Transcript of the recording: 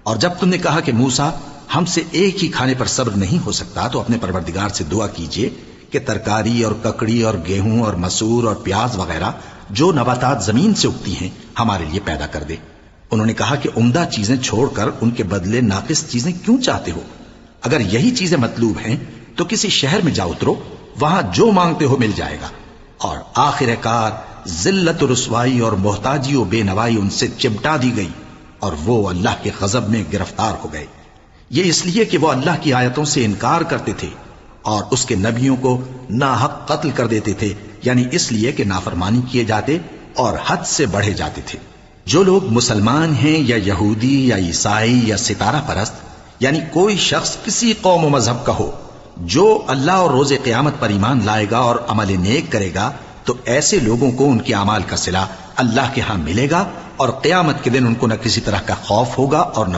اور جب تم نے کہا کہ موسیٰ ہم سے ایک ہی کھانے پر صبر نہیں ہو سکتا تو اپنے پروردگار سے دعا کیجئے کہ ترکاری اور ککڑی اور گیہوں اور مسور اور پیاز وغیرہ جو نباتات زمین سے اگتی ہیں ہمارے لیے پیدا کر دے۔ انہوں نے کہا کہ عمدہ چیزیں چھوڑ کر ان کے بدلے ناقص چیزیں کیوں چاہتے ہو؟ اگر یہی چیزیں مطلوب ہیں تو کسی شہر میں جا اترو، وہاں جو مانگتے ہو مل جائے گا۔ اور آخر کار ذلت و رسوائی اور محتاجی و بے نوائی ان سے چمٹا دی گئی اور وہ اللہ کے غضب میں گرفتار ہو گئے۔ یہ اس لیے کہ وہ اللہ کی آیتوں سے انکار کرتے تھے اور اس کے نبیوں کو ناحق قتل کر دیتے تھے، یعنی اس لیے کہ نافرمانی کیے جاتے اور حد سے بڑھے جاتے تھے۔ جو لوگ مسلمان ہیں یا یہودی یا عیسائی یا ستارہ پرست، یعنی کوئی شخص کسی قوم و مذہب کا ہو، جو اللہ اور روز قیامت پر ایمان لائے گا اور عمل نیک کرے گا تو ایسے لوگوں کو ان کے اعمال کا صلہ اللہ کے ہاں ملے گا، اور قیامت کے دن ان کو نہ کسی طرح کا خوف ہوگا اور نہ